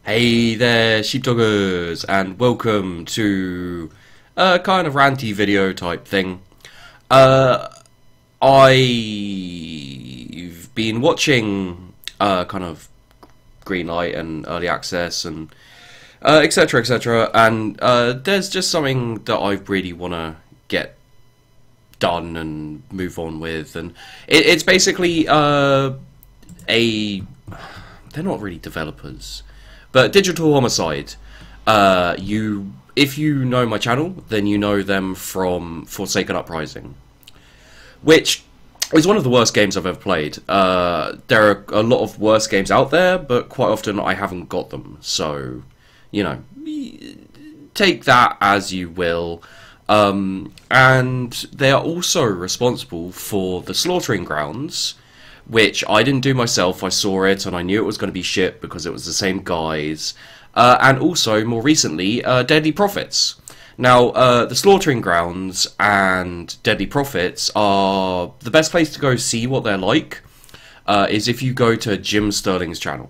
Hey there, sheepdoggers, and welcome to a kind of ranty video type thing. Uh, I've been watching kind of Greenlight and Early Access and etc. etc. And there's just something that I really want to get done and move on with, and it's basically they're not really developers. But Digital Homicide, if you know my channel, then you know them from Forsaken Uprising, which is one of the worst games I've ever played. There are a lot of worse games out there, but quite often I haven't got them. So, you know, take that as you will. And they are also responsible for the Slaughtering Grounds, which I didn't do myself. I saw it and I knew it was going to be shit because it was the same guys. And also, more recently, Deadly Profits. Now, the Slaughtering Grounds and Deadly Profits are the best place to go see what they're like, is if you go to Jim Sterling's channel.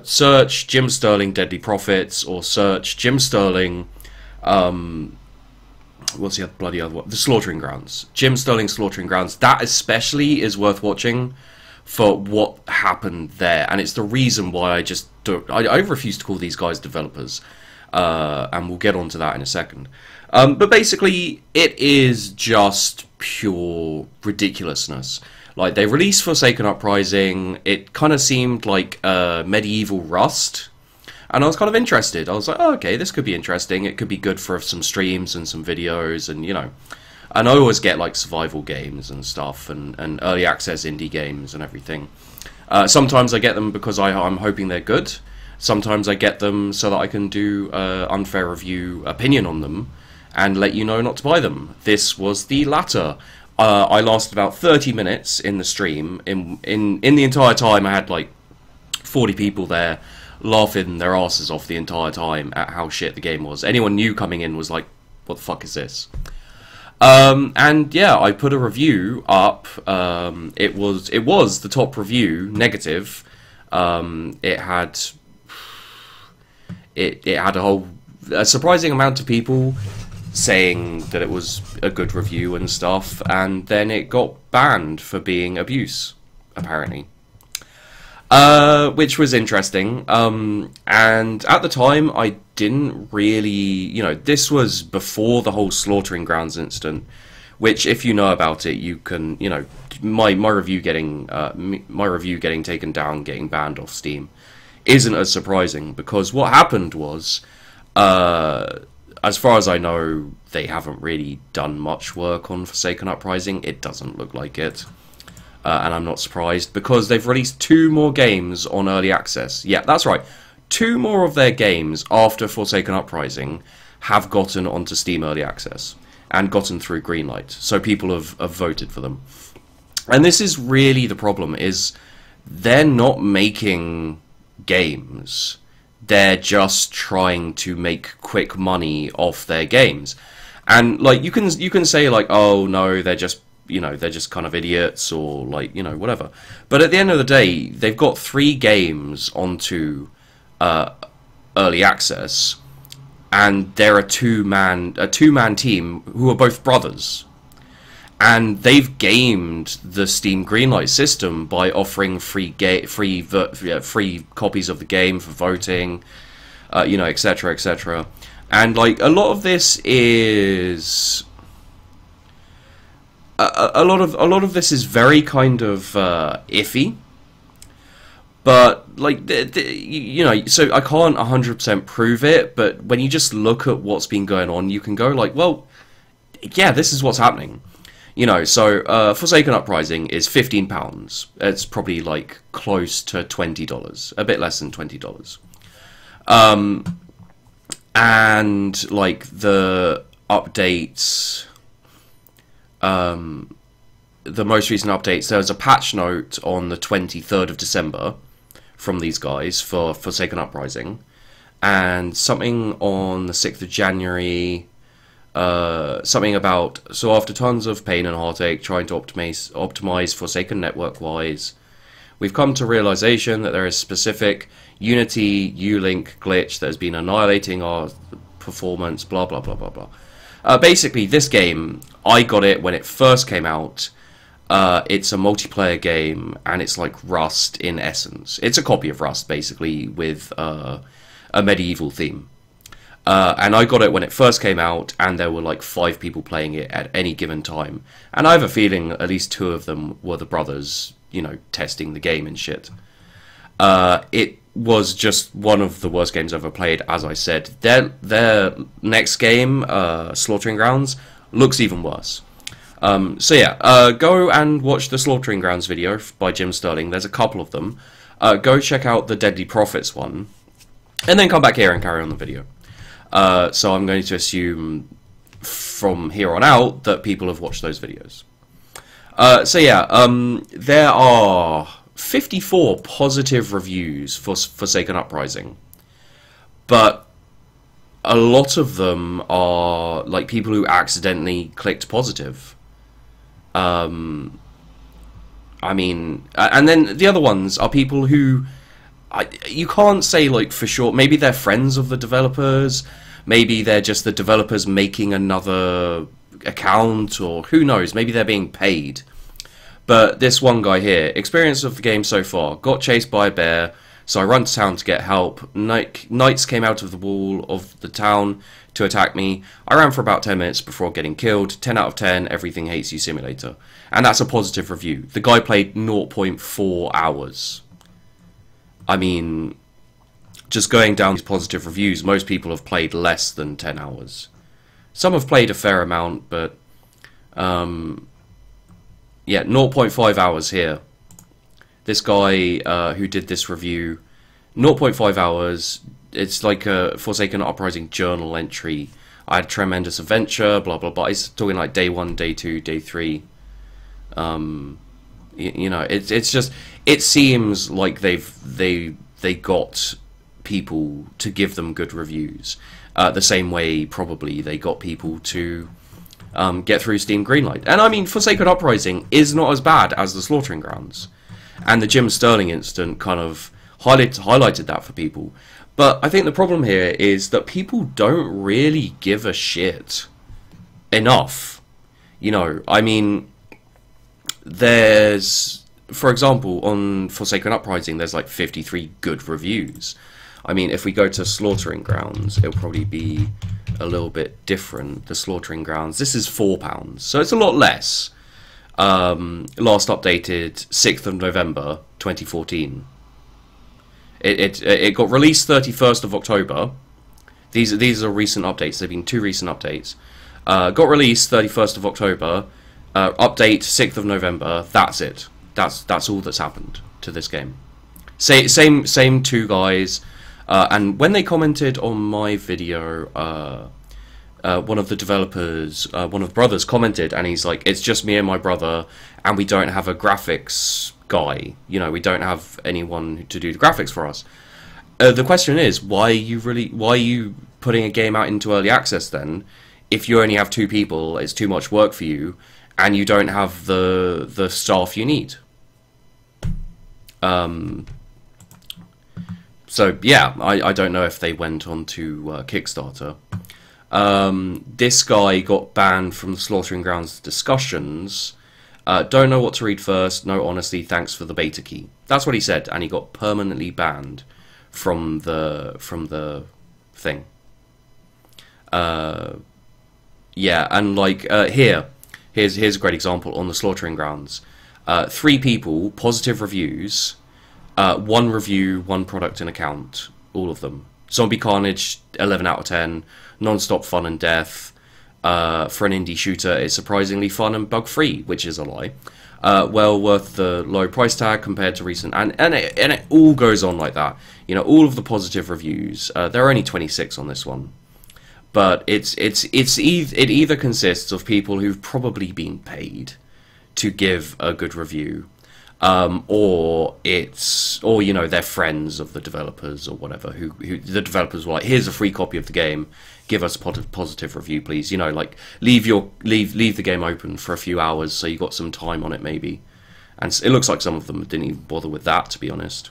Search Jim Sterling Deadly Profits, or search Jim Sterling, what's the bloody other one? The Slaughtering Grounds. Jim Sterling Slaughtering Grounds. That especially is worth watching for what happened there, and it's the reason why I just don't. I refuse to call these guys developers, and we'll get onto that in a second. But basically, it is just pure ridiculousness. Like, they released Forsaken Uprising. It kind of seemed like medieval Rust. And I was kind of interested. I was like, oh, okay, this could be interesting. It could be good for some streams and some videos, and, you know. And I always get, like, survival games and stuff, and early access indie games and everything. Sometimes I get them because I'm hoping they're good. Sometimes I get them so that I can do unfair review opinion on them and let you know not to buy them. This was the latter. I lasted about 30 minutes in the stream. In the entire time, I had, like, 40 people there, laughing their asses off the entire time at how shit the game was. Anyone new coming in was like, what the fuck is this? And yeah, I put a review up. It was the top review, negative. It had a surprising amount of people saying that it was a good review and stuff, and then it got banned for being abuse, apparently. Which was interesting, and at the time I didn't really, you know, this was before the whole Slaughtering Grounds incident, which, if you know about it, you can, you know, my review getting taken down, getting banned off Steam, isn't as surprising, because what happened was, as far as I know, they haven't really done much work on Forsaken Uprising. It doesn't look like it. And I'm not surprised, because they've released 2 more games on Early Access. Yeah, that's right. 2 more of their games after Forsaken Uprising have gotten onto Steam Early Access and gotten through Greenlight. So people have voted for them. And this is really the problem, is they're not making games. They're just trying to make quick money off their games. And, like, you can say, like, oh no, they're just, you know, they're just kind of idiots, or, like, you know, whatever. But at the end of the day, they've got 3 games onto Early Access, and they're a two-man team who are both brothers. And they've gamed the Steam Greenlight system by offering free copies of the game for voting, you know, etc., etc. And, like, a lot of this is a lot of this is very kind of iffy, but, like, you know, so I can't 100% prove it, but when you just look at what's been going on, you can go like, well, yeah, this is what's happening. You know, so Forsaken Uprising is £15. It's probably, like, close to $20, a bit less than $20. And, like, the updates, the most recent updates, there was a patch note on the 23rd of December from these guys for Forsaken Uprising, and something on the 6th of January, something about, so after tons of pain and heartache trying to optimize Forsaken network-wise, We've come to realization that there is specific Unity U-Link glitch that has been annihilating our performance, blah, blah, blah, blah, blah. Basically, this game, I got it when it first came out. It's a multiplayer game, and it's like Rust in essence. It's a copy of Rust, basically, with a medieval theme. And I got it when it first came out, and there were like 5 people playing it at any given time. And I have a feeling at least 2 of them were the brothers, you know, testing the game and shit. It was just one of the worst games I've ever played, as I said. Their next game, Slaughtering Grounds, looks even worse. So yeah, go and watch the Slaughtering Grounds video by Jim Sterling. There's a couple of them. Go check out the Deadly Profits one, and then come back here and carry on the video. So I'm going to assume from here on out that people have watched those videos. So yeah, there are 54 positive reviews for Forsaken Uprising, but a lot of them are like people who accidentally clicked positive. I mean, and then the other ones are people who you can't say like for sure. Maybe they're friends of the developers. Maybe they're just the developers making another account, or who knows. Maybe they're being paid. But this one guy here, experience of the game so far: got chased by a bear, so I run to town to get help. Knights came out of the wall of the town to attack me. I ran for about 10 minutes before getting killed. 10 out of 10, everything hates you simulator. And that's a positive review. The guy played 0.4 hours. I mean, just going down these positive reviews, most people have played less than 10 hours. Some have played a fair amount, but yeah, 0.5 hours here. This guy who did this review, 0.5 hours. It's like a Forsaken Uprising journal entry. I had a tremendous adventure, blah blah blah. He's talking like day 1, day 2, day 3. You know, it's just, it seems like they got people to give them good reviews. The same way probably they got people to get through Steam Greenlight. And I mean, Forsaken Uprising is not as bad as the Slaughtering Grounds, and the Jim Sterling incident kind of highlighted that for people. But I think the problem here is that people don't really give a shit enough. You know, I mean, there's, for example, on Forsaken Uprising, there's like 53 good reviews. I mean, if we go to Slaughtering Grounds, it'll probably be a little bit different. The Slaughtering Grounds, this is £4, so it's a lot less. Last updated 6th of November 2014. It got released 31st of October. These are recent updates. There've been 2 recent updates. Got released 31st of October. Update 6th of November. That's it. That's all that's happened to this game. Same 2 guys. And when they commented on my video, one of the developers, one of the brothers commented, and he's like, "It's just me and my brother, and we don't have a graphics guy. You know, we don't have anyone to do the graphics for us." The question is, why are you putting a game out into early access then? If you only have 2 people, it's too much work for you, and you don't have the staff you need. So yeah, I don't know if they went on to Kickstarter. This guy got banned from the Slaughtering Grounds discussions. Don't know what to read first. No, honestly, thanks for the beta key. That's what he said, and he got permanently banned from the thing. Yeah, and like here's a great example on the Slaughtering Grounds. 3 people, positive reviews. 1 review, 1 product and account, all of them. Zombie Carnage, 11 out of 10. Non-stop fun and death. For an indie shooter, it's surprisingly fun and bug-free, which is a lie. Well worth the low price tag compared to recent, and it all goes on like that. You know, all of the positive reviews. There are only 26 on this one, but it either consists of people who've probably been paid to give a good review, or you know, they're friends of the developers or whatever, who the developers were like, "Here's a free copy of the game, give us a positive review, please." You know, like leave the game open for a few hours so you got some time on it maybe, and it looks like some of them didn't even bother with that, to be honest.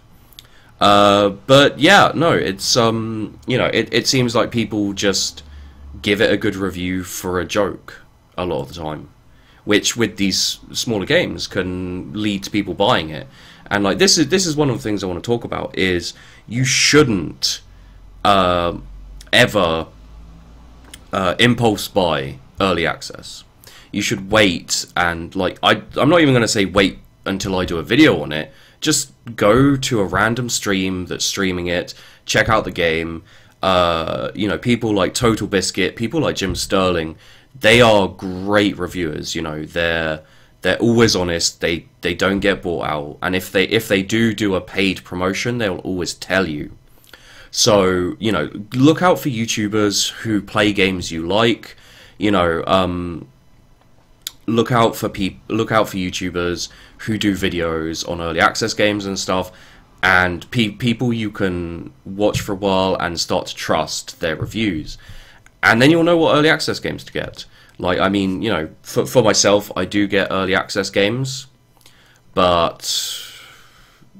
But yeah, no, it's you know, it seems like people just give it a good review for a joke a lot of the time, which with these smaller games can lead to people buying it. And like this is one of the things I want to talk about, is you shouldn't ever impulse buy early access. You should wait, and like I'm not even going to say wait until I do a video on it. Just go to a random stream that's streaming it, check out the game. You know, people like Total Biscuit, people like Jim Sterling, they are great reviewers. You know, they're always honest. They don't get bought out, and if they do a paid promotion, they'll always tell you. So you know, look out for YouTubers who play games you like. You know, look out for YouTubers who do videos on early access games and stuff, and people you can watch for a while and start to trust their reviews, and then you'll know what early access games to get. Like, I mean, you know, for myself, I do get early access games, but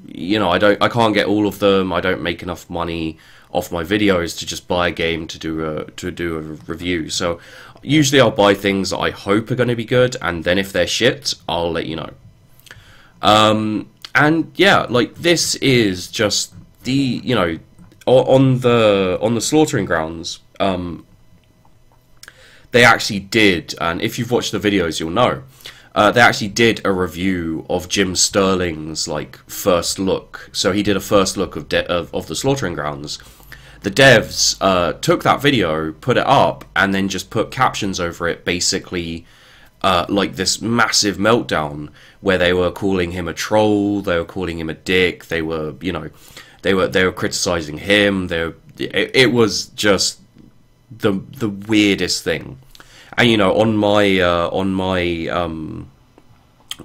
you know, I can't get all of them. I don't make enough money off my videos to just buy a game to do a review. So usually I'll buy things that I hope are going to be good, and then if they're shit, I'll let you know. And yeah, like this is just the, you know, on the slaughtering grounds, they actually did, and if you've watched the videos, you'll know, they actually did a review of Jim Sterling's like first look. So he did a first look of the slaughtering grounds. The devs took that video, put it up, and then just put captions over it, basically like this massive meltdown where they were calling him a troll, they were calling him a dick, they were, you know, they were criticizing him. It was just the weirdest thing. And you know, on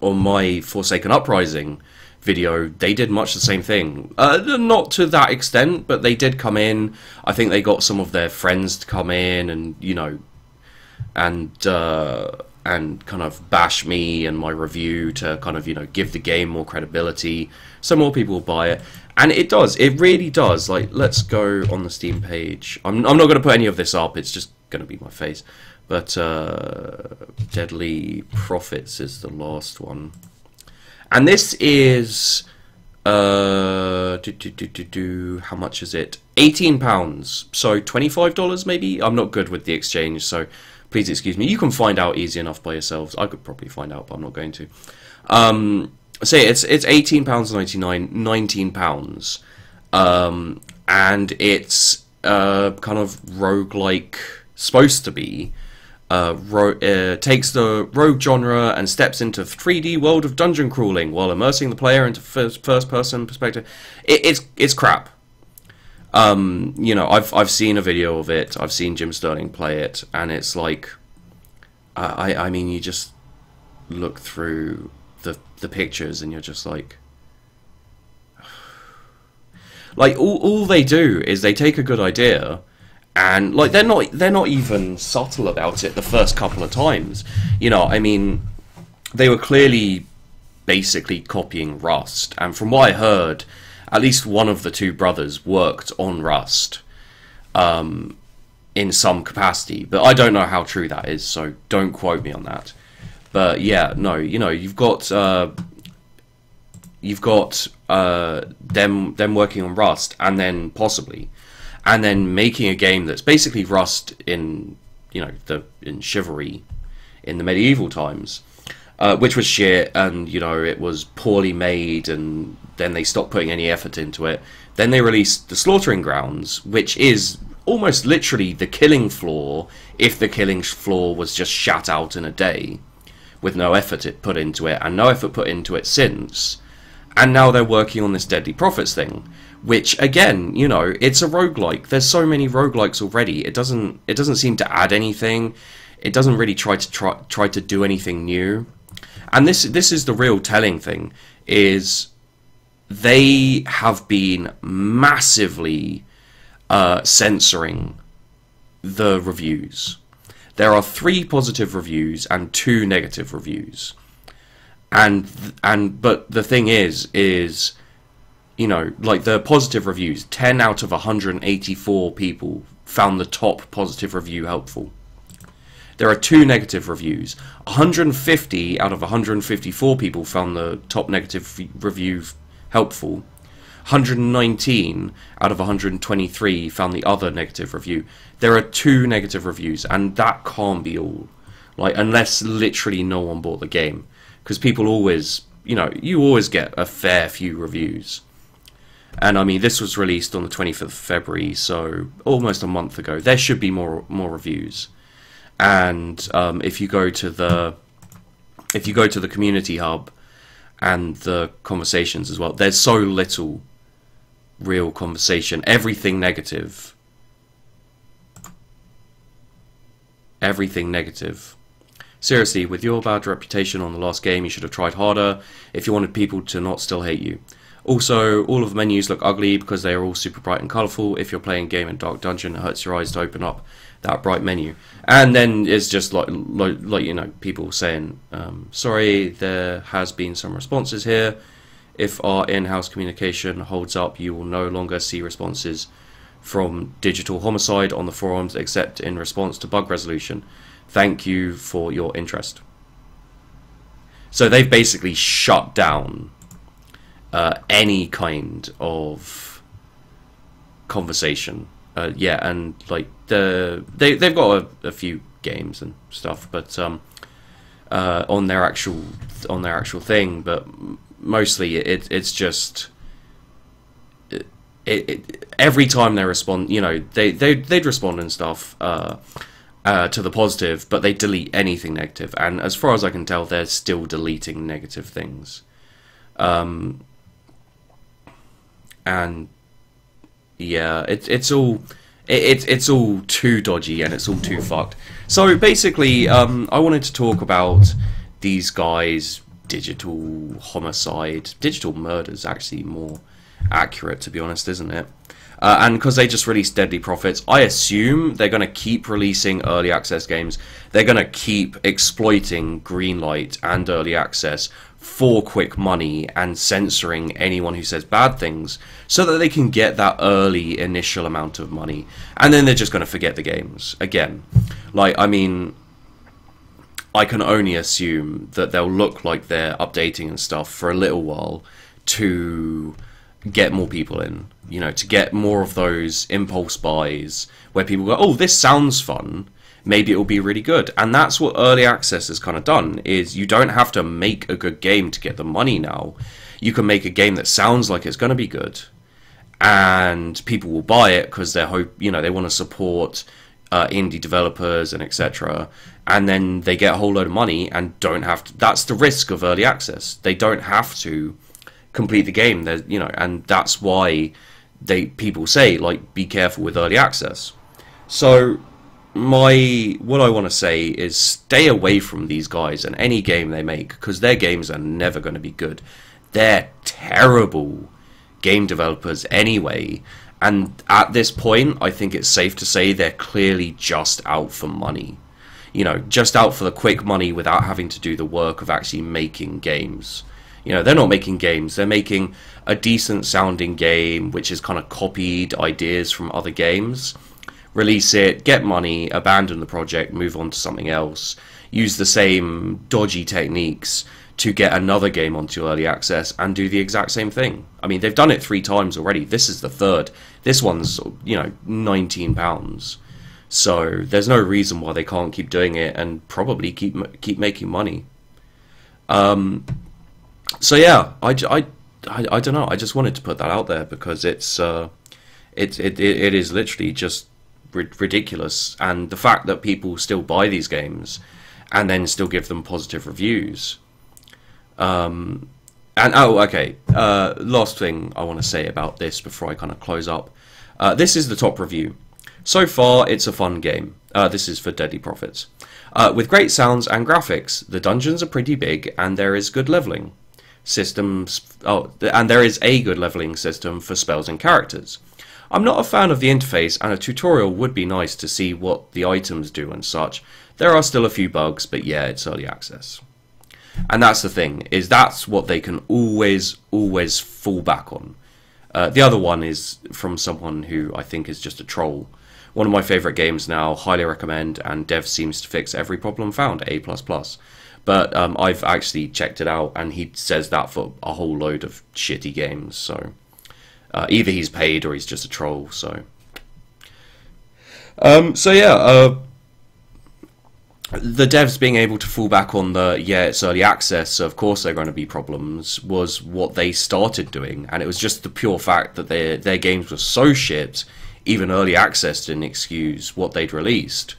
my Forsaken Uprising video, they did much the same thing. Not to that extent, but they did come in. I think they got some of their friends to come in and, you know, and kind of bash me and my review to kind of, you know, give the game more credibility so more people will buy it. And it does, it really does. Like, let's go on the Steam page. I'm not going to put any of this up, it's just going to be my face. But Deadly Profits is the last one. And this is how much is it? £18, so $25 maybe. I'm not good with the exchange, so please excuse me. You can find out easy enough by yourselves. I could probably find out, but I'm not going to. So it's £18.99, £19, and it's kind of roguelike, supposed to be. Takes the rogue genre and steps into 3D world of dungeon crawling while immersing the player into first-person perspective. It's crap. You know, I've seen a video of it. I've seen Jim Sterling play it, and it's like, I mean, you just look through the pictures and you're just like all they do is they take a good idea. And like they're not even subtle about it the first couple of times. You know, I mean, they were clearly basically copying Rust. And from what I heard, at least one of the two brothers worked on Rust in some capacity. But I don't know how true that is, so don't quote me on that. But yeah, no, you know, you've got them working on Rust, and then possibly. And then making a game that's basically Rust in, you know, in Chivalry, in the medieval times, which was shit, and you know, it was poorly made, and then they stopped putting any effort into it. Then they released the Slaughtering Grounds, which is almost literally the killing floor, if the killing floor was just shat out in a day, with no effort put into it, and no effort put into it since. And now they're working on this Deadly Profits thing, which again, you know, it's a roguelike. There's so many roguelikes already. It doesn't seem to add anything. It doesn't really try to do anything new. And this is the real telling thing, is they have been massively censoring the reviews. There are 3 positive reviews and 2 negative reviews. But the thing is you know, like the positive reviews, 10 out of 184 people found the top positive review helpful. There are 2 negative reviews. 150 out of 154 people found the top negative review helpful. 119 out of 123 found the other negative review. There are 2 negative reviews, and that can't be all. Like, unless literally no one bought the game. Because people always, you know, you always get a fair few reviews. And I mean, this was released on the 25th of February, so almost a month ago. There should be more reviews. And if you go to the community hub and the conversations as well, there's so little real conversation. Everything negative. Everything negative. Seriously, with your bad reputation on the last game, you should have tried harder if you wanted people to not still hate you. Also, all of the menus look ugly because they are all super bright and colourful. If you're playing a game in Dark Dungeon, it hurts your eyes to open up that bright menu. And then it's just like you know, people saying, sorry, there has been some responses here. If our in-house communication holds up, you will no longer see responses from Digital Homicide on the forums except in response to bug resolution. Thank you for your interest. So they've basically shut down any kind of conversation. Yeah, and like they've got a few games and stuff, but on their actual thing, but mostly it's just every time they respond, you know, they'd respond and stuff to the positive, but they delete anything negative, and as far as I can tell, they're still deleting negative things. And yeah, it's all too dodgy and it's all too fucked. So basically, I wanted to talk about these guys' digital homicide, digital murders, actually more accurate, to be honest, isn't it? And because they just released Deadly Profits, I assume they're going to keep releasing early access games. They're going to keep exploiting Greenlight and early access for quick money and censoring anyone who says bad things so that they can get that early initial amount of money. And then they're just going to forget the games again. Like, I mean, I can only assume that they'll look like they're updating and stuff for a little while to get more people in, you know, to get more of those impulse buys where people go, oh, this sounds fun, maybe it'll be really good. And that's what early access has kind of done, is you don't have to make a good game to get the money now. You can make a game that sounds like it's going to be good, and people will buy it because they hope, you know, they want to support indie developers and etc. And then they get a whole load of money and don't have to. That's the risk of early access. They don't have to complete the game. There's, you know, and that's why people say, like, be careful with early access. So what I want to say is stay away from these guys and any game they make, because their games are never going to be good. They're terrible game developers anyway, and at this point I think it's safe to say they're clearly just out for money. You know, just out for the quick money without having to do the work of actually making games. You know, they're not making games, they're making a decent sounding game which has kind of copied ideas from other games. Release it, get money, abandon the project, move on to something else. Use the same dodgy techniques to get another game onto early access and do the exact same thing. I mean, they've done it 3 times already. This is the 3rd. This one's, you know, £19. So there's no reason why they can't keep doing it and probably keep making money. So yeah, I don't know. I just wanted to put that out there because it is literally just ridiculous, and the fact that people still buy these games and then still give them positive reviews. And oh, okay. Last thing I want to say about this before I kind of close up. This is the top review. So far, it's a fun game. This is for Deadly Profits. With great sounds and graphics, the dungeons are pretty big, and there is good leveling systems. Oh, and there is a good leveling system for spells and characters. I'm not a fan of the interface, and a tutorial would be nice to see what the items do and such. There are still a few bugs, but yeah, it's early access. And that's the thing, is that's what they can always fall back on. The other one is from someone who I think is just a troll. One of my favourite games now, highly recommend, and dev seems to fix every problem found, A++. But I've actually checked it out, and he says that for a whole load of shitty games, so either he's paid or he's just a troll, so... the devs being able to fall back on the, yeah, it's early access, so of course there are going to be problems, was what they started doing. And it was just the pure fact that their games were so shit, even early access didn't excuse what they'd released,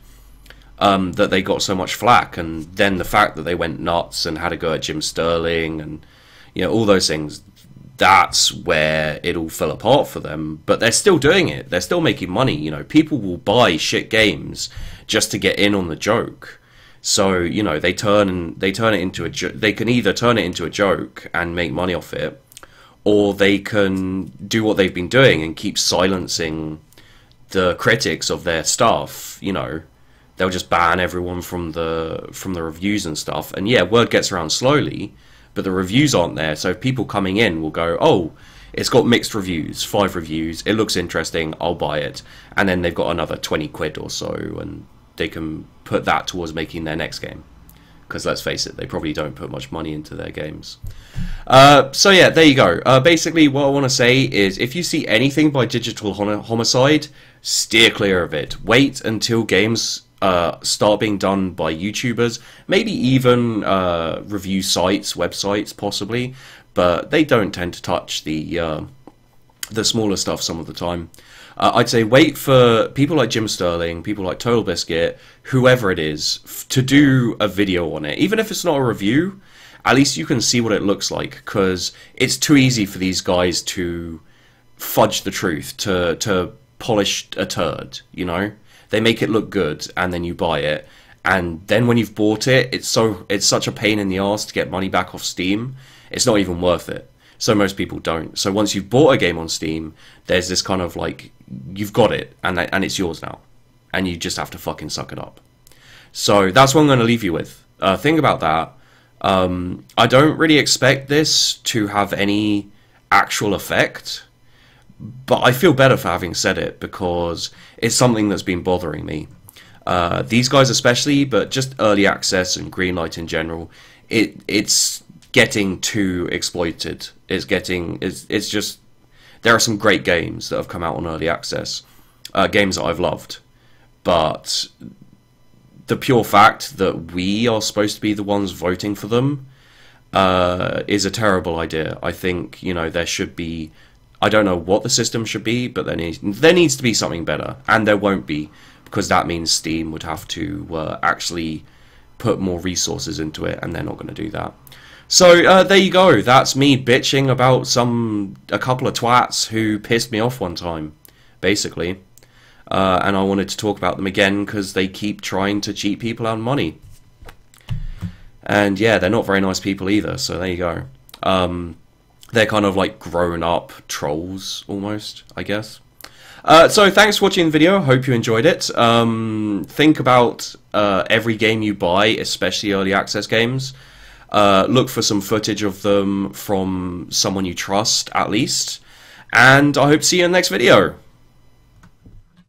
that they got so much flack. And then the fact that they went nuts and had a go at Jim Sterling and, you know, all those things, that's where it all fell apart for them. But they're still doing it. They're still making money. You know, people will buy shit games just to get in on the joke. So, you know, they turn it into a they can either turn it into a joke and make money off it, or they can do what they've been doing and keep silencing the critics of their stuff. You know, they'll just ban everyone from the reviews and stuff. And yeah, word gets around slowly, but the reviews aren't there. So people coming in will go, oh, it's got mixed reviews, 5 reviews, it looks interesting, I'll buy it. And then they've got another 20 quid or so, and they can put that towards making their next game. Because let's face it, they probably don't put much money into their games. So yeah, there you go. Basically, what I want to say is, if you see anything by Digital Homicide, steer clear of it. Wait until games start being done by YouTubers, maybe even review sites, websites, possibly. But they don't tend to touch the smaller stuff some of the time. I'd say wait for people like Jim Sterling, people like Total Biscuit, whoever it is, to do a video on it. Even if it's not a review, at least you can see what it looks like, because it's too easy for these guys to fudge the truth, to polish a turd, you know? They make it look good, and then you buy it, and then when you've bought it, it's such a pain in the arse to get money back off Steam, it's not even worth it. So most people don't. So once you've bought a game on Steam, there's this kind of like, you've got it, and it's yours now. And you just have to fucking suck it up. So that's what I'm going to leave you with. Think about that. I don't really expect this to have any actual effect, but I feel better for having said it, because it's something that's been bothering me. These guys especially, but just early access and Greenlight in general, it's getting too exploited. It's just, there are some great games that have come out on early access, games that I've loved, but the pure fact that we are supposed to be the ones voting for them is a terrible idea. I think, you know, there should be, I don't know what the system should be, but there needs to be something better, and there won't be, because that means Steam would have to actually put more resources into it, and they're not going to do that. So there you go. That's me bitching about a couple of twats who pissed me off one time, basically. And I wanted to talk about them again because they keep trying to cheat people out of money. And yeah, they're not very nice people either. So there you go. They're kind of like grown-up trolls, almost, I guess. So thanks for watching the video. Hope you enjoyed it. Think about every game you buy, especially early access games. Look for some footage of them from someone you trust, at least. And I hope to see you in the next video.